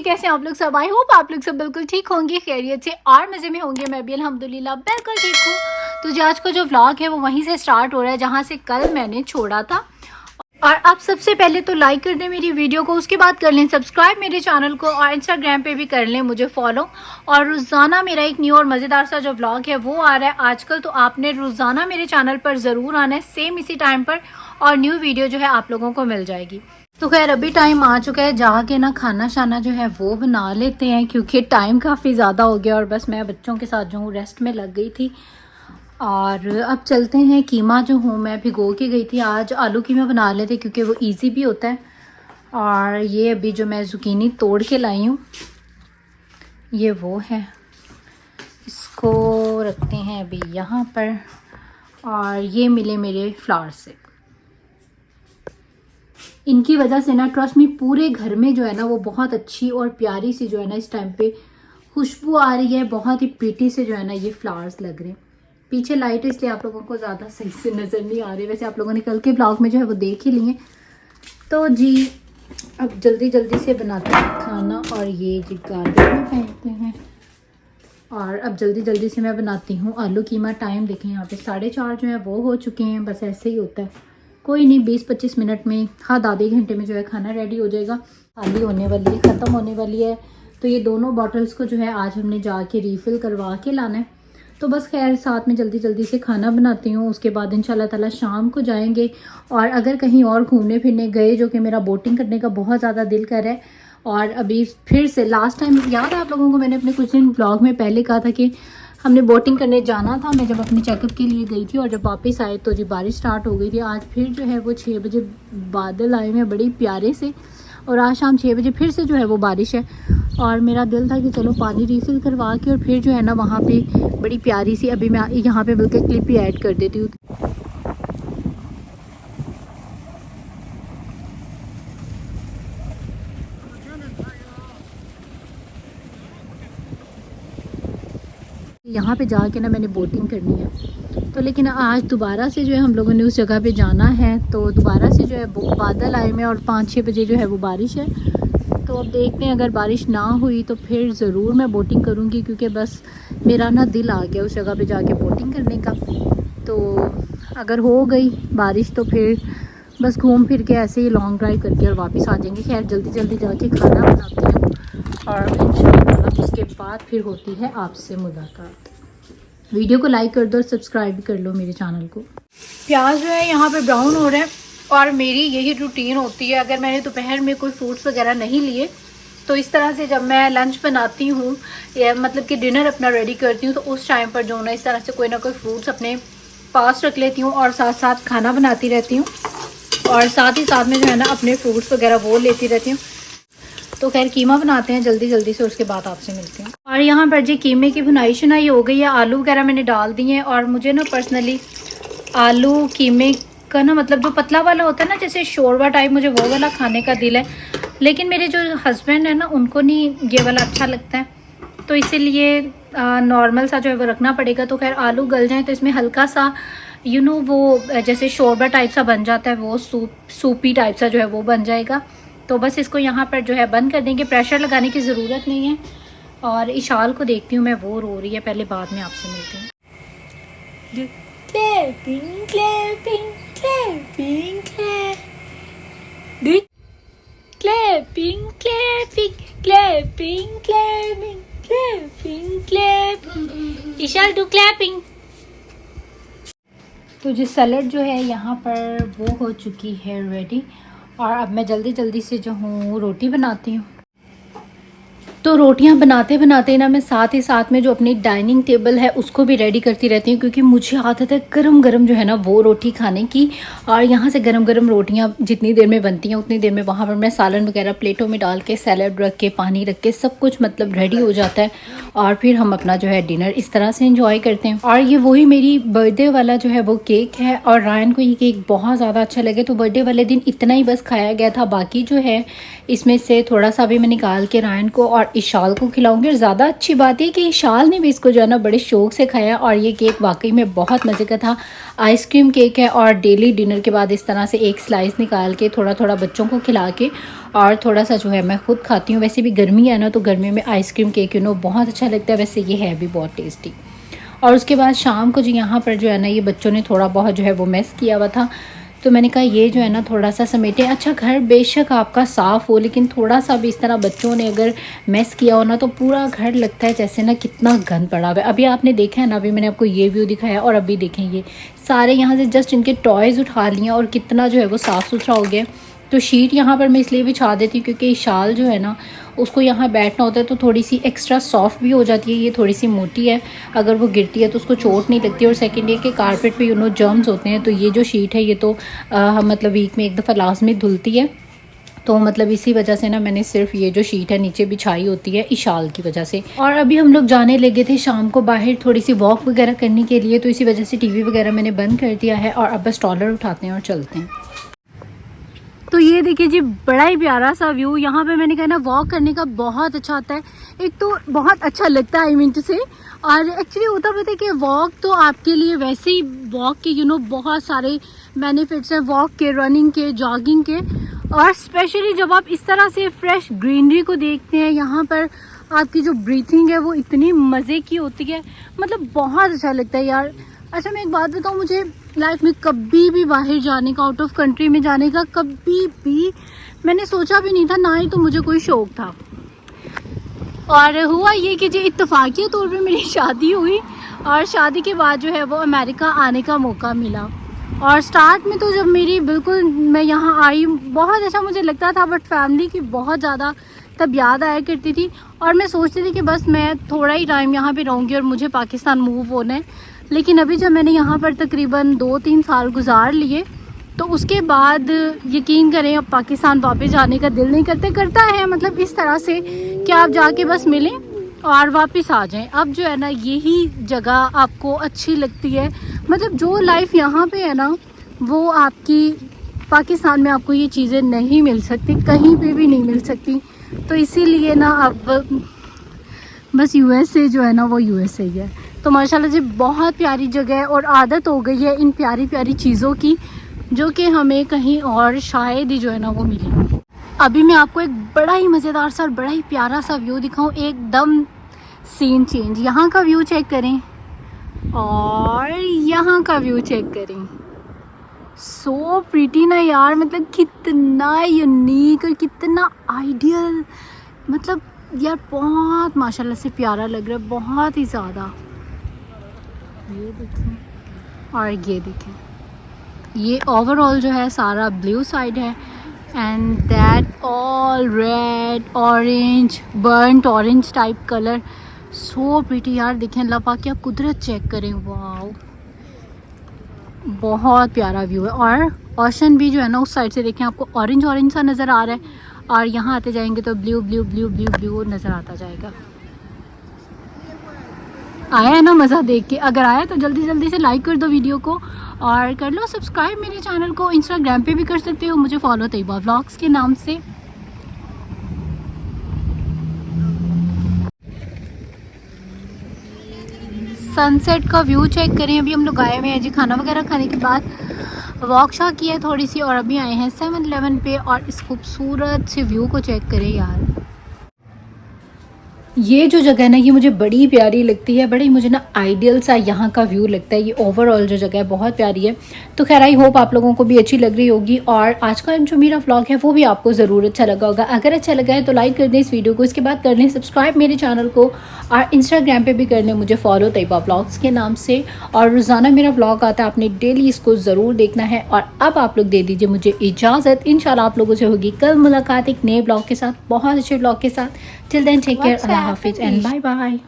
कैसे आप लोग सब? आई होप आप लोग सब बिल्कुल ठीक होंगे, खैरियत से और मज़े में होंगे। मैं भी अल्हम्दुलिल्लाह बिल्कुल ठीक हूँ। तो जो आज का जो व्लॉग है वो वहीं से स्टार्ट हो रहा है जहाँ से कल मैंने छोड़ा था। और आप सबसे पहले तो लाइक कर दें मेरी वीडियो को, उसके बाद कर लें सब्सक्राइब मेरे चैनल को और इंस्टाग्राम पे भी कर लें मुझे फॉलो। और रोज़ाना मेरा एक न्यू और मज़ेदार सा जो व्लॉग है वो आ रहा है आजकल, तो आपने रोज़ाना मेरे चैनल पर ज़रूर आना है सेम इसी टाइम पर, और न्यू वीडियो जो है आप लोगों को मिल जाएगी। तो खैर अभी टाइम आ चुका है, जाके ना खाना शाना जो है वो बना लेते हैं क्योंकि टाइम काफ़ी ज़्यादा हो गया और बस मैं बच्चों के साथ जो हूँ रेस्ट में लग गई थी। और अब चलते हैं। कीमा जो हूँ मैं भिगो के गई थी, आज आलू कीमा बना लेते क्योंकि वो इजी भी होता है। और ये अभी जो मैं ज़ुकीनी तोड़ के लाई हूँ ये वो है, इसको रखते हैं अभी यहाँ पर। और ये मिले मेरे फ्लावर से, इनकी वजह से ना ट्रस्ट मी पूरे घर में जो है ना वो बहुत अच्छी और प्यारी सी जो है ना इस टाइम पे खुशबू आ रही है। बहुत ही प्रीटी से जो है ना ये फ्लावर्स लग रहे हैं। पीछे लाइट है इसलिए आप लोगों को ज़्यादा सही से नज़र नहीं आ रही, वैसे आप लोगों ने कल के ब्लॉग में जो है वो देख ही लिए। तो जी अब जल्दी जल्दी से बनाते हैं खाना। और ये जी गार्लिक में फेंकते हैं। और अब जल्दी जल्दी से मैं बनाती हूँ आलू कीमा। टाइम देखें यहाँ पे 4:30 जो है वो हो चुके हैं। बस ऐसे ही होता है, कोई नहीं 20-25 मिनट में, हाँ आधे घंटे में जो है खाना रेडी हो जाएगा। खाली होने वाली है, ख़त्म होने वाली है। तो ये दोनों बॉटल्स को जो है आज हमने जाके रीफ़िल करवा के लाना है। तो बस खैर साथ में जल्दी जल्दी से खाना बनाती हूँ, उसके बाद इंशाल्लाह ताला शाम को जाएंगे। और अगर कहीं और घूमने फिरने गए, जो कि मेरा बोटिंग करने का बहुत ज़्यादा दिल कर रहा है। और अभी फिर से लास्ट टाइम याद है आप लोगों को, मैंने अपने कुछ दिन ब्लॉग में पहले कहा था कि हमने बोटिंग करने जाना था। मैं जब अपने चेकअप के लिए गई थी और जब वापस आए तो जी बारिश स्टार्ट हो गई थी। आज फिर जो है वो 6 बजे बादल आए हुए हैं बड़ी प्यारे से, और आज शाम 6 बजे फिर से जो है वो बारिश है। और मेरा दिल था कि चलो पानी रिफ़िल करवा के और फिर जो है ना वहाँ पे बड़ी प्यारी सी, अभी मैं यहाँ पे बल्कि क्लिप भी ऐड कर देती हूँ। यहाँ पे जाके ना मैंने बोटिंग करनी है। तो लेकिन आज दोबारा से जो है हम लोगों ने उस जगह पे जाना है, तो दोबारा से जो है बादल आए में और 5-6 बजे जो है वो बारिश है। तो अब देखते हैं, अगर बारिश ना हुई तो फिर ज़रूर मैं बोटिंग करूँगी क्योंकि बस मेरा ना दिल आ गया उस जगह पे जाके बोटिंग करने का। तो अगर हो गई बारिश तो फिर बस घूम फिर के ऐसे ही लॉन्ग ड्राइव करके और वापस आ जाएंगे। खैर जल्दी जल्दी जाके खाना बनाती हूँ और इंशाल्लाह उसके बाद फिर होती है आपसे मुलाकात। वीडियो को लाइक कर दो और सब्सक्राइब कर लो मेरे चैनल को। प्याज जो है यहाँ पे ब्राउन हो रहा है और मेरी यही रूटीन होती है, अगर मैंने दोपहर में कोई फ्रूट्स वगैरह नहीं लिए तो इस तरह से जब मैं लंच बनाती हूँ या मतलब कि डिनर अपना रेडी करती हूँ तो उस टाइम पर जो ना इस तरह से कोई ना कोई फ्रूट्स अपने पास रख लेती हूँ और साथ साथ खाना बनाती रहती हूँ और साथ ही साथ में जो है ना अपने फ्रूट्स वगैरह वो लेती रहती हूँ। तो खैर कीमा बनाते हैं जल्दी जल्दी से, उसके बाद आपसे मिलती हूँ। और यहाँ पर जी कीमे की भुनाई शुनाई हो गई है, आलू वगैरह मैंने डाल दिए हैं। और मुझे ना पर्सनली आलू कीमे का ना मतलब जो पतला वाला होता है ना जैसे शोरबा टाइप, मुझे वो वाला खाने का दिल है। लेकिन मेरे जो हस्बैंड है ना उनको नहीं ये वाला अच्छा लगता है, तो इसीलिए नॉर्मल सा जो है वो रखना पड़ेगा। तो खैर आलू गल जाए तो इसमें हल्का सा वो जैसे शोरबा टाइप सा बन जाता है, वो सूपी टाइप सा जो है वो बन जाएगा। तो बस इसको यहाँ पर जो है बंद कर देंगे, प्रेशर लगाने की ज़रूरत नहीं है। और इशाल को देखती हूँ मैं, वो रो रही है, पहले बाद में आपसे मिलती हूँ। Clapping clapping clapping clapping clapping clapping clapping clapping clapping Ishal do clapping. तो जी सैलेड जो है यहाँ पर वो हो चुकी है रेडी। और अब मैं जल्दी जल्दी से जो हूँ रोटी बनाती हूँ। तो रोटियां बनाते बनाते ना मैं साथ ही साथ में जो अपनी डाइनिंग टेबल है उसको भी रेडी करती रहती हूँ क्योंकि मुझे आदत है गरम गरम जो है ना वो रोटी खाने की। और यहाँ से गरम गरम रोटियां जितनी देर में बनती हैं उतनी देर में वहाँ पर मैं सालन वगैरह प्लेटों में डाल के सैलड रख के पानी रख के सब कुछ मतलब रेडी हो जाता है। और फिर हम अपना जो है डिनर इस तरह से इंजॉय करते हैं। और ये वही मेरी बर्थडे वाला जो है वो केक है और रायन को ये केक बहुत ज़्यादा अच्छा लगे, तो बर्थडे वाले दिन इतना ही बस खाया गया था। बाकी जो है इसमें से थोड़ा सा भी मैं निकाल के रायन को और इशाल को खिलाऊंगी। और ज़्यादा अच्छी बात है कि इशाल ने भी इसको जो है ना बड़े शौक से खाया। और ये केक वाकई में बहुत मज़े का था। आइसक्रीम केक है और डेली डिनर के बाद इस तरह से एक स्लाइस निकाल के थोड़ा थोड़ा बच्चों को खिला के और थोड़ा सा जो है मैं खुद खाती हूँ। वैसे भी गर्मी है ना, तो गर्मी में आइसक्रीम केक बहुत अच्छा लगता है। वैसे ये है भी बहुत टेस्टी। और उसके बाद शाम को जो यहाँ पर जो है ना ये बच्चों ने थोड़ा बहुत जो है वो मेस किया हुआ था, तो मैंने कहा ये जो है ना थोड़ा सा समेटें। अच्छा, घर बेशक आपका साफ़ हो, लेकिन थोड़ा सा भी इस तरह बच्चों ने अगर मेस किया हो ना तो पूरा घर लगता है जैसे ना कितना गंद पड़ा हुआ है। अभी आपने देखा है ना, अभी मैंने आपको ये व्यू दिखाया और अभी देखें ये सारे यहाँ से जस्ट इनके टॉयज़ उठा लिए और कितना जो है वो साफ़ सुथरा हो गया। तो शीट यहाँ पर मैं इसलिए बिछा देती हूँ क्योंकि शाल जो है ना उसको यहाँ बैठना होता है तो थोड़ी सी एक्स्ट्रा सॉफ्ट भी हो जाती है। ये थोड़ी सी मोटी है, अगर वो गिरती है तो उसको चोट नहीं लगती। और सेकंड ये कि कारपेट पे जर्म्स होते हैं, तो ये जो शीट है ये तो मतलब वीक में एक दफ़ा लाजमी धुलती है। तो मतलब इसी वजह से ना मैंने सिर्फ ये जो शीट है नीचे बिछाई होती है इशाल की वजह से। और अभी हम लोग जाने लगे थे शाम को बाहर थोड़ी सी वॉक वगैरह करने के लिए, तो इसी वजह से टीवी वगैरह मैंने बंद कर दिया है और अब बस स्टॉलर उठाते हैं और चलते हैं। तो ये देखिए जी, बड़ा ही प्यारा सा व्यू। यहाँ पे मैंने कहा ना वॉक करने का बहुत अच्छा आता है। एक तो बहुत अच्छा लगता है आई मीन टू से, और एक्चुअली होता पता है कि वॉक तो आपके लिए वैसे ही वॉक के बहुत सारे बेनिफिट्स हैं, वॉक के, रनिंग के, जॉगिंग के। और स्पेशली जब आप इस तरह से फ्रेश ग्रीनरी को देखते हैं, यहाँ पर आपकी जो ब्रीथिंग है वो इतनी मज़े की होती है, मतलब बहुत अच्छा लगता है यार। अच्छा, मैं एक बात बताऊँ, मुझे लाइफ में कभी भी बाहर जाने का, आउट ऑफ कंट्री में जाने का कभी भी मैंने सोचा भी नहीं था, ना ही तो मुझे कोई शौक था। और हुआ ये कि जी इत्तेफाकिया तौर पे मेरी शादी हुई और शादी के बाद जो है वो अमेरिका आने का मौका मिला। और स्टार्ट में तो जब मेरी बिल्कुल मैं यहाँ आई बहुत अच्छा मुझे लगता था, बट फैमिली की बहुत ज़्यादा तब याद आया करती थी और मैं सोचती थी कि बस मैं थोड़ा ही टाइम यहाँ पे रहूँगी और मुझे पाकिस्तान मूव होना है। लेकिन अभी जब मैंने यहाँ पर तकरीबन 2-3 साल गुजार लिए तो उसके बाद यकीन करें अब पाकिस्तान वापस जाने का दिल नहीं करता है। मतलब इस तरह से कि आप जाके बस मिलें और वापस आ जाएं। अब जो है ना यही जगह आपको अच्छी लगती है, मतलब जो लाइफ यहाँ पे है ना वो आपकी पाकिस्तान में आपको ये चीज़ें नहीं मिल सकती, कहीं पे भी नहीं मिल सकती। तो इसीलिए ना अब बस यूएसए जो है ना वो यूएसए ही है। तो माशाल्लाह जी बहुत प्यारी जगह है और आदत हो गई है इन प्यारी प्यारी चीज़ों की जो कि हमें कहीं और शायद ही जो है ना वो मिले। अभी मैं आपको एक बड़ा ही मज़ेदार सा और बड़ा ही प्यारा सा व्यू दिखाऊं, एकदम सीन चेंज। यहाँ का व्यू चेक करें और यहाँ का व्यू चेक करें। सो प्रीटी ना यार, मतलब कितना यूनिक और कितना आइडियल, मतलब यार बहुत माशाल्लाह से प्यारा लग रहा है, बहुत ही ज़्यादा। ये देखें और ये देखें, ये ओवरऑल जो है सारा ब्लू साइड है and that all red orange burnt orange type colour. So pretty यार, देखें अल्लाह पाक की आप कुदरत चेक करें, वाओ बहुत प्यारा व्यू है। और ओशन भी जो है ना उस साइड से देखें आपको ऑरेंज ऑरेंज सा नज़र आ रहा है और यहाँ आते जाएंगे तो blue blue blue blue blue नज़र आता जाएगा। आया है ना मज़ा देख के? अगर आया तो जल्दी जल्दी से लाइक कर दो वीडियो को और कर लो सब्सक्राइब मेरे चैनल को। इंस्टाग्राम पे भी कर सकते हो, मुझे फॉलो तैयबा व्लॉग्स के नाम से। सनसेट का व्यू चेक करें। अभी हम लोग आए हुए हैं जी खाना वगैरह खाने के बाद, वॉक शॉक की है थोड़ी सी और अभी आए हैं 7-Eleven पे और इस खूबसूरत से व्यू को चेक करें यार। ये जो जगह है ना ये मुझे बड़ी प्यारी लगती है, बड़ी मुझे ना आइडियल सा यहाँ का व्यू लगता है। ये ओवरऑल जो जगह है बहुत प्यारी है। तो खैर आई होप आप लोगों को भी अच्छी लग रही होगी और आज का जो मेरा व्लॉग है वो भी आपको ज़रूर अच्छा लगा होगा। अगर अच्छा लगा है तो लाइक कर दें इस वीडियो को, इसके बाद कर लें सब्सक्राइब मेरे चैनल को और इंस्टाग्राम पे भी कर लें मुझे फॉलो तैयबा व्लॉग्स के नाम से। और रोज़ाना मेरा व्लॉग आता है, आपने डेली इसको ज़रूर देखना है। और अब आप लोग दे दीजिए मुझे इजाज़त, इंशाल्लाह आप लोगों से होगी कल मुलाकात एक नए ब्लॉग के साथ, बहुत अच्छे ब्लॉग के साथ। टिल देन टेक केयर, अल्लाह हाफिज़ एंड बाय बाय।